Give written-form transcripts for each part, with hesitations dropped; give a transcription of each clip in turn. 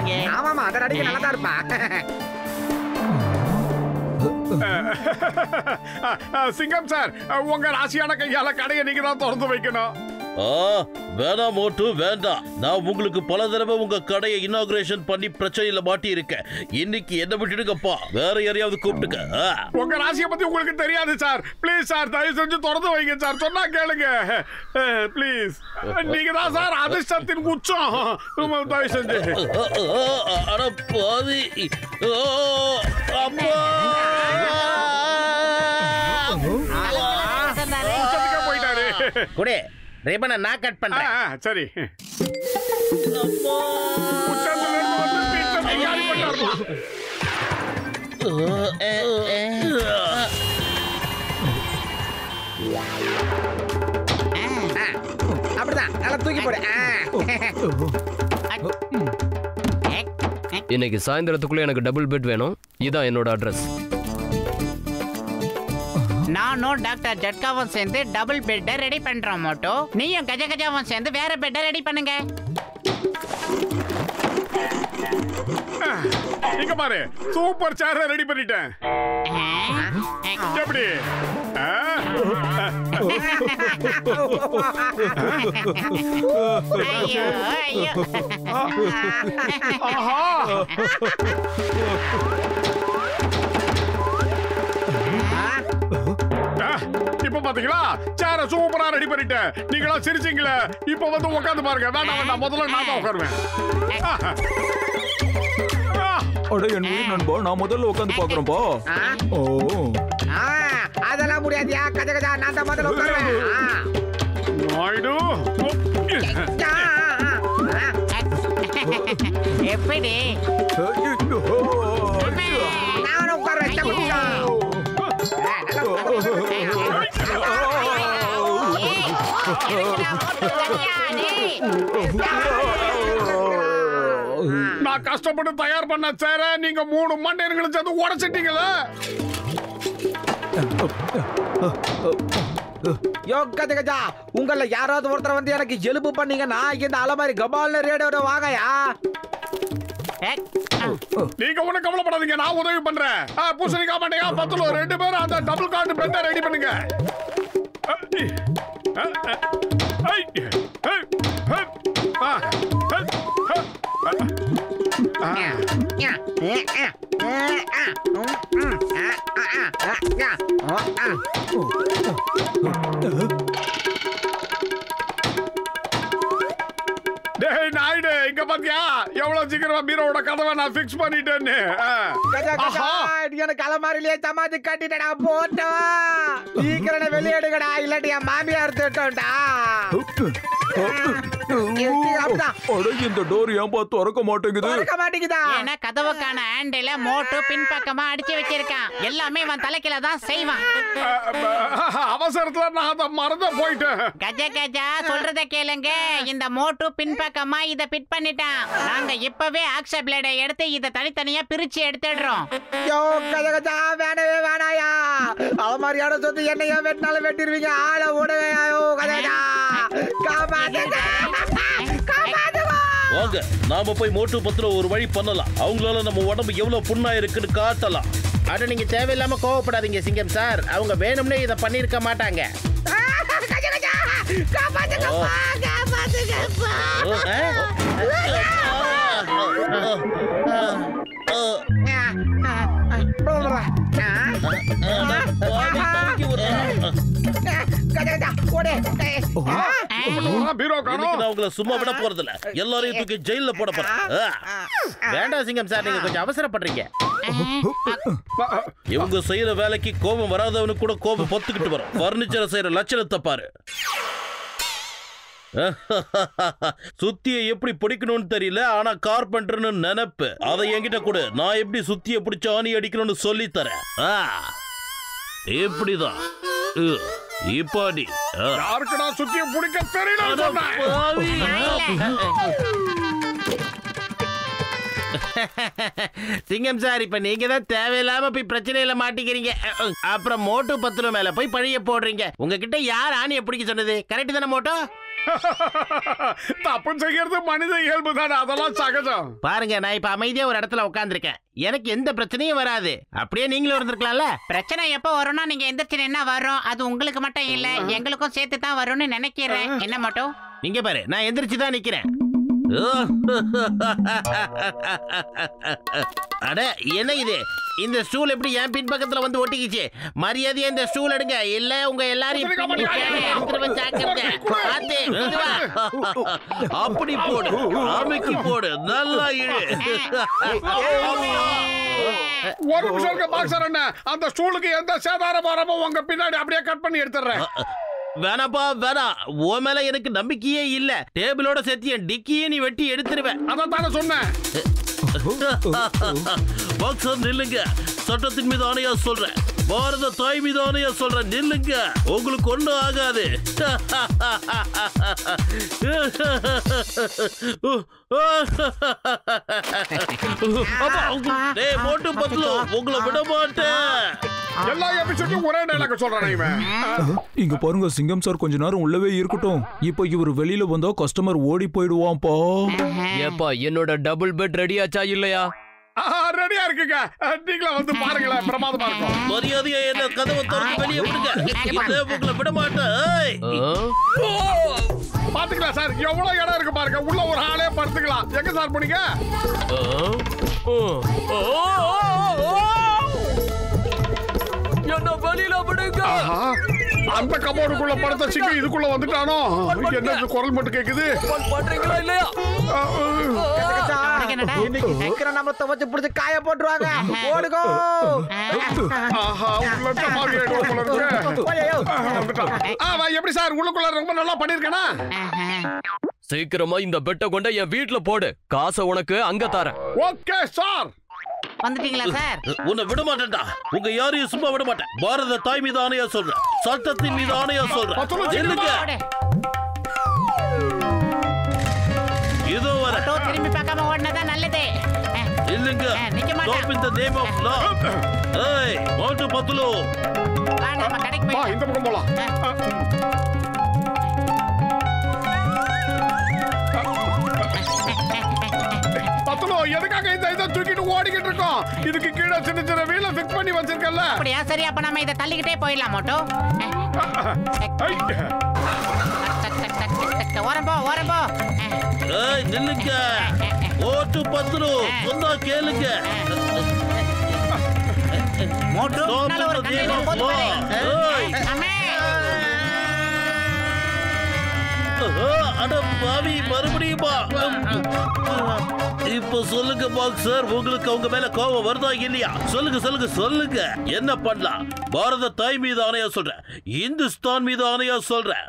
நடிக்கிறீங்க. ஆமாமா அத நடிக்க நல்லா தான் இருப்பா. சிங்கம் சார், உங்க ராசியான கையால கடையை நீங்க தான் திறந்து வைக்கணும். வேணாம் மோட்டு வேண்டாம். நான் உங்களுக்கு பல தடவை உங்க கடையை இனாகுரேஷன் பண்ணி பிரச்சனையில மாட்டி இருக்கேன். இன்னைக்கு என்ன விட்டுடுங்கப்பா, வேற யாரையாவது கூப்பிட்டுக்க. உங்க ராசியை பத்தி உங்களுக்கு தெரியாது சார். ப்ளீஸ் சார், தயவு செஞ்சு திறந்து வைங்க சார். சொன்னா கேளுங்க ப்ளீஸ். நீங்க தான் சார் அதிர்ஷ்டத்தின் உச்சம். தயவு செஞ்சு. அட பாவி. அப்பா போயிட்டாரு. குடே ரிபனை நான் கட் பண்றேன். சரி. அப்படிதான் நல்லா தூக்கி போடு. இன்னைக்கு சாயந்தரத்துக்குள்ள எனக்கு டபுள் பெட் வேணும். இதான் என்னோட அட்ரஸ். நானும் டாக்டர் ஜட்காவும் சேர்ந்து டபுள் பெட்டை ரெடி பண்றோம் மோட்டோ. நீயும் கஜகஜாவும் சேர்ந்து வேற பெட்டை ரெடி பண்ணுங்க. இங்க பாரு, சூப்பர் சேர் ரெடி பண்ணிட்டேன். எப்படி? ஐயோ ஐயோ. இப்ப பாத்தீங்களா, சேர சூப்பரா ரெடி பண்ணிட்டேன். நீங்களா சிரிச்சீங்களே, இப்ப வந்து உட்காந்து பாருங்க. வேண்டாம் வேண்டாம், முதல்ல நான் தான் உட்காருவேன். அட என் உயிர் நண்பா, நான் முதல்ல உட்காந்து பாக்குறேன்பா. ஓ அதெல்லாம் முடியாதியா கஜகஜா, நான் தான் முதல்ல உட்காருவேன். எப்படி நானும் உட்காருவேன். நான் கஷ்டப்பட்டு தயார் பண்ண சேர நீங்க 3 மண்டையர்களும் சேர்ந்து உடைச்சிட்டீங்களே. யோ கஜகஜா, உங்கள யாராவது ஒருத்தர் வந்து எனக்கு எலும்பு பண்ணீங்கன்னா இந்த அலமாரி கபால்னு ரேடியோட வாங்கயா. நீங்க ஒண்ணு கவலைப்படாதீங்க, நான் உதவி பண்றேன். பூசணிக்காய் மாட்டேங்க 10 2 பேரும் அந்த டபுள் கார்டு பெட்டை ரெடி பண்ணுங்க. டேய் நாயுடு, இங்க பாத்தியா எவ்வளவு சீக்கிரமா பீரோட கதவை நான் ஃபிக்ஸ் பண்ணிட்டேன்னு. எனக்கு அலமாரிலேயே சமாதி கட்டிட்டடா போட்டா. சீக்கிரம் வெளியேடுங்கடா, இல்லாட்டி என் மாமியார் திட்டோம்டா. இந்த டோர் ஏன்பா திறக்க மாட்டேங்குது? ஏன்னா கதவுக்கான ஹேண்டில மோட்டு பின்பக்கமா அடிச்சு வச்சிருக்கான். எல்லாமே இவன் தலைக்கில தான் செய்வான். அவசரத்துல நான் அதை மறந்து போயிட்டேன். கஜகஜா சொல்றத கேளுங்க. இந்த மோட்டு பின்பக்கமா இத பிட் பண்ணிட்டான். நாங்க இப்பவே ஆக்ஸா பிளேடை எடுத்து இத தனித்தனியா பிரிச்சு எடுத்துடுறோம். யோ கஜகஜா, வேணவே வேணாயா. அலமாரியோட சொத்து என்னையா வெட்டினாலும் வெட்டிடுவீங்க. ஆள விடுவையாயோ கஜகஜா. வாங்க, நாம போய் மோட்டு பத்திர ஒரு வழி பண்ணலாம். அவங்களால நம்ம உடம்பு எவ்வளவு புண்ணா இருக்குன்னு காட்டலாம். அட நீங்க தேவையில்லாம கோவப்படாதீங்க சிங்கம் சார். அவங்க வேணும்னே இத பண்ணிருக்க மாட்டாங்க. சும்மா விட போறதில்ல, எல்லாரையும் தூக்கி ஜெயில போட போறேன். வேண்டாம் சிங்கம் சார், நீங்க கொஞ்சம் அவசரப்படுறீங்க. இவங்க செய்யற வேலைக்கு கோபம் வராதவனுக்கு கூட கோபம் பொத்துக்கிட்டு வரும். பர்னிச்சரை செய்யற லட்சணத்தை பாரு. சுத்திய எப்படி பிடிக்கணும்னு தெரியல, ஆனா கார்பெண்டர்னு நினைப்பு. அதை என்கிட்ட கூட நான் எப்படி சுத்திய பிடிச்ச ஆணி அடிக்கணும்னு சொல்லி தரேன். இப்படிதான் இப்பாடி யாருக்குடா சுத்திய பிடிக்க தெரியல. சிங்கம் சார், இப்ப நீங்க தான் தேவையில்லாம போய் பிரச்சனையில மாட்டிக்கிறீங்க. அப்புறம் மோட்டு 10 மேல போய் பழிய போடுறீங்க. உங்ககிட்ட யார் ஆணியை பிடிக்க சொன்னது? கரெக்ட் தானே மோட்டோ? தப்பு செய்யறது மனித இயல்பு தானே, அதெல்லாம் சகஜம். பாருங்க, நான் இப்ப அமைதியா ஒரு இடத்துல உட்கார்ந்திருக்கேன். எனக்கு எந்த பிரச்சனையும் வராது. அப்படியே நீங்களும் இருந்திருக்கலாம்ல. பிரச்சனை எப்போ வரும்னா நீங்க எந்திரிச்சு என்ன வரும், அது உங்களுக்கு மட்டும் இல்ல எங்களுக்கும் சேர்த்து தான் வரும்னு நினைக்கிறேன். என்ன மட்டும் நீங்க பாரு, நான் எந்திரிச்சு தான் நிக்கிறேன். அட என்ன இது, இந்த ஸ்டூல் எப்படி என் பின் பக்கத்துல வந்து ஒட்டிக்கிச்சு? மரியாதையா இந்த ஸ்டூல் எடுங்க, இல்ல உங்க எல்லாரையும் அப்படி போடு, அமைக்கி போடு, நல்லா இழு. ஒரு நிமிஷம் இருக்க பாக்ஸர் அண்ணா, அந்த ஸ்டூலுக்கு எந்த சேதாரம் வரமோ உங்க பின்னாடி அப்படியே கட் பண்ணி எடுத்துறேன். வேணாப்பா வேணாம், உன் மேல எனக்கு நம்பிக்கையே இல்ல. டேபிளோட சேர்த்து என் டிக்கியே நீ வெட்டி எடுத்துருவேன். அதான் தானே சொன்னேன். பாக்ஸர் நில்லுங்க, சட்டத்தின் மீது ஆணையா சொல்றேன், பாரத தாய் மீது ஆணையா சொல்றேன், நில்லுங்க, உங்களுக்கு ஒண்ணும் ஆகாது. மோட்டு பத்லு, உங்களை விட மாட்டேன். எல்லா எபிசோடும் ஒரே டைலாக் சொல்றானே இவன். இங்க பாருங்க சிங்கம் சார், கொஞ்ச நேரம் உள்ளவே இருக்கட்டும். இப்போ இவர் வெளியில வந்தா கஸ்டமர் ஓடி போயிடுவான்ப்பா. ஏப்பா என்னோட டபுள் பெட் ரெடி ஆச்சா இல்லையா? ரெடியா இருக்குங்க, நீங்களா வந்து பாருங்களேன், பிரமாதமா இருக்கும். மரியாதையா என்ன கதவை திறந்து வெளியே விடுங்க, இல்ல உங்களை விட மாட்டேன். பாத்துக்கலாம் சார், எவ்வளவு இடம் இருக்கு பாருங்க, உள்ள ஒரு ஆளே படுத்துக்கலாம். எங்க சார் போனீங்க? என்ன வெளியில விடுங்க. அந்த கபோர்டுக்குள்ள படுத்த சிக்க இதுக்குள்ள வந்துட்டானோ? என்ன குரல் மட்டும் கேக்குது? பண்றீங்களா இல்லையா? இன்னைக்கு சீக்கிரம் நம்ம துவச்சு புடிச்சு காய போட்டுருவாங்க. ஓடுகோ. எப்படி சார் உள்ளுக்குள்ள ரொம்ப நல்லா பண்ணிருக்கேனா? சீக்கிரமா இந்த பெட்டை கொண்ட என் வீட்டுல போடு, காசை உனக்கு அங்க தரேன். Okay sir. வந்துட்டீங்களா சார்? உன்னை விட மாட்டேன்டா, உங்க யாரையும் சும்மா விட மாட்டேன். பாரத தாய் மீது ஆணையா சொல்றேன், சட்டத்தின் மீது ஆணையா சொல்றேன். இதோ வர. திரும்பி பார்க்காம ஓடினதான் நல்லது. இல்லங்க, stop in the name of law. ஏய் மோட்டு பத்லு, வா நம்ம கடைக்கு போய் இந்த பக்கம் போலாம். பத்லு, எதுக்காக இந்த இதை தூக்கிட்டு ஓடிக்கிட்டு இருக்கோம்? இதுக்கு கீழே சின்ன சின்ன வீல ஃபிக்ஸ் பண்ணி வச்சிருக்கல. அப்படியா? சரி, அப்ப நம்ம இதை தள்ளிக்கிட்டே போயிடலாம். மோட்டோ ஓரம் போ, ஓரம் போ. ஏய் நில்லுங்க, மோட்டு பத்லு சொன்னா கேளுங்க. மோட்டோ முன்னால ஒரு கண்ணை போடு பாரு. அம்மே அட பாவி, மறுபடியுமா? இப்ப சொல்லுங்க பாக்ஸர், உங்களுக்கு அவங்க மேல கோபம் வருதா இல்லையா? சொல்லுங்க சொல்லுங்க சொல்லுங்க, என்ன பண்ணலாம்? பாரத தாய் மீது ஆணையா சொல்றேன், இந்துஸ்தான் மீது ஆணையா சொல்றேன்.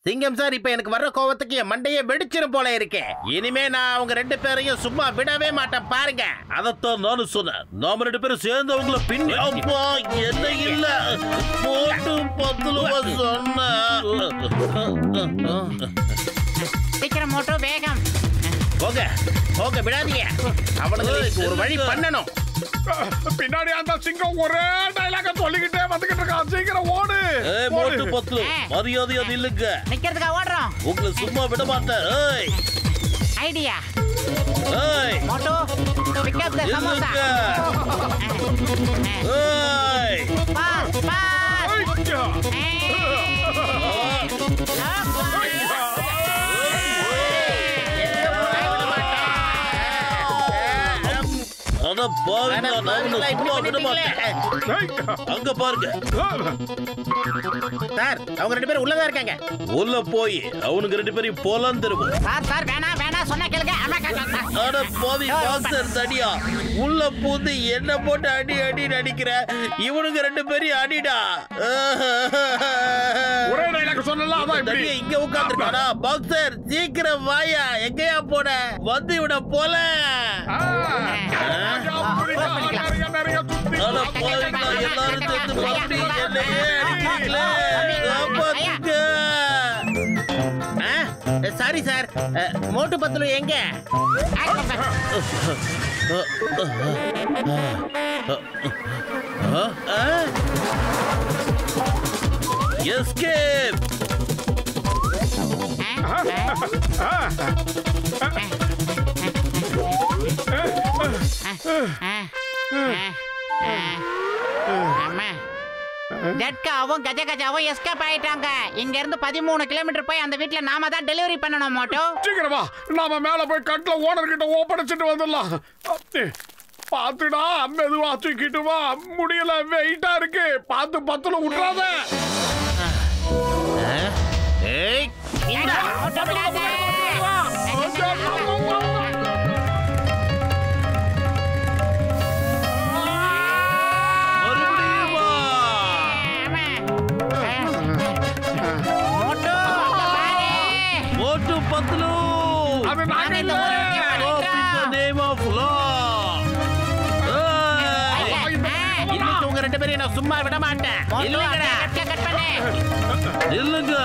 சிங்கம் சார், இப்ப எனக்கு வர்ற கோவத்துக்கு என் மண்டையே வெடிச்சிரும் போல இருக்கு. இனிமே நான் அவங்க ரெண்டு பேரையும் சும்மா விடவே மாட்டேன் பாருங்க. அதத்தான் நானும் சொன்னேன், நாம ரெண்டு பேரும் சேர்ந்து அவங்கள பின். அப்பா என்ன இல்ல, போட்டு பத்துலுவ சொன்ன. சீக்கிரம் மோட்டோ, வேகம். போக போக விடாதீங்க, அவனுக்கு ஒரு வழி பண்ணணும். பின்னாடி அந்த சிங்கம் ஒரே டைலாக சொல்லிக்கிட்டே வந்துகிட்டு இருக்கான். சீக்கிரம் ஓடு. ஏய் மோட்டு பத்லு, மரியாதையா நில்லுங்க. நிக்கிறதுக்கா ஓடுறோம்? உங்களை சும்மா விட மாட்டேன். ஏய் ஐடியா. ஏய் மோட்டோ, pick up the samosa. ஏய் பாஸ் பாஸ். அட பாருங்க, நான் சும்மா விட மாட்டேன். அங்க பாருங்க சார், அவங்க ரெண்டு பேரும் உள்ளதா இருக்காங்க. உள்ள போய் அவனுக்கு ரெண்டு பேரையும் போலாம் தருவோம். சார் சார், வேணாம் வேணாம், சொன்னா கேளுங்க. அட பாவி பாக்ஸர் தடியா, உள்ள பூந்து என்ன போட்டு அடி அடி நடிக்கிற? இவனுக்கு ரெண்டு பேரையும் அடிடா. ஒரே டைலாக் சொன்னல, அதான் இப்படி. தடியா இங்க உட்கார்ந்திருக்கானா? பாக்ஸர் சீக்கிரம் வாயா, எங்கயா போன? வந்து இவன போல. அட பாவிங்களா, எல்லாரும் சேர்ந்து மறுபடியும் என்னையே அடிக்கிறீங்களே. காப்பாத்துங்க. சாரி சார், மோட்டு பத்லு எங்க? எஸ்கேப். ஜட்காவும் கஜகஜாவும் எஸ்கேப் ஆயிட்டாங்க. இங்க இருந்து 13 கிலோமீட்டர் போய் அந்த வீட்ல நாம தான் டெலிவரி பண்ணணும். மோட்டோ சீக்கிரமா நாம மேல போய் கட்ல ஓனர் கிட்ட ஒப்படைச்சிட்டு வந்துடலாம். பாத்துடா, மெதுவா தூக்கிட்டு வா. முடியல, வெயிட்டா இருக்கு. பார்த்து பத்துல விட்டுறாத. ஏய், இந்தா. மோட்டு பத்லு, அது நாங்க இல்ல. இன்னைக்கு உங்க 2 பேரையும் நான் சும்மா விட மாட்டேன். இல்லங்கடா. இல்லங்க